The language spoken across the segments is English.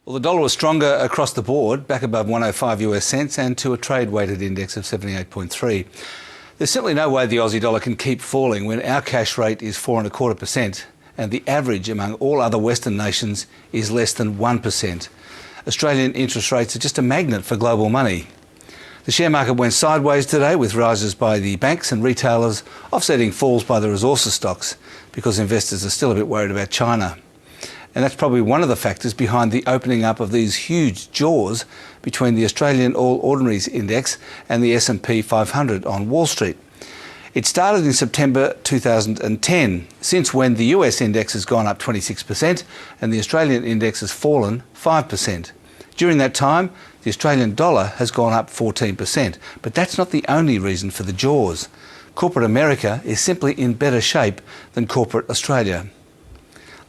Well, the dollar was stronger across the board, back above 105 US cents and to a trade-weighted index of 78.3. There's simply no way the Aussie dollar can keep falling when our cash rate is 4.25% and the average among all other Western nations is less than 1%. Australian interest rates are just a magnet for global money. The share market went sideways today with rises by the banks and retailers offsetting falls by the resources stocks because investors are still a bit worried about China. And that's probably one of the factors behind the opening up of these huge jaws between the Australian All Ordinaries Index and the S&P 500 on Wall Street. It started in September 2010, since when the US index has gone up 26% and the Australian index has fallen 5%. During that time, the Australian dollar has gone up 14%, but that's not the only reason for the jaws. Corporate America is simply in better shape than corporate Australia.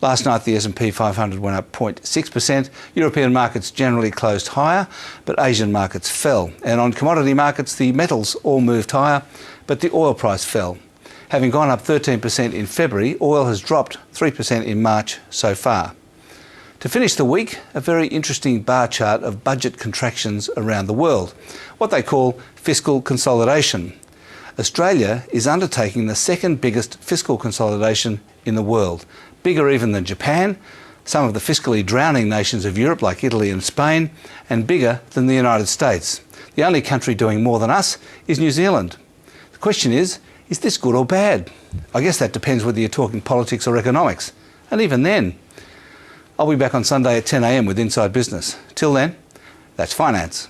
Last night the S&P 500 went up 0.6%. European markets generally closed higher, but Asian markets fell. And on commodity markets, the metals all moved higher, but the oil price fell. Having gone up 13% in February, oil has dropped 3% in March so far. To finish the week, a very interesting bar chart of budget contractions around the world, what they call fiscal consolidation. Australia is undertaking the second biggest fiscal consolidation in the world, bigger even than Japan, some of the fiscally drowning nations of Europe like Italy and Spain, and bigger than the United States. The only country doing more than us is New Zealand. The question is this good or bad? I guess that depends whether you're talking politics or economics. And even then, I'll be back on Sunday at 10 a.m. with Inside Business. Till then, that's finance.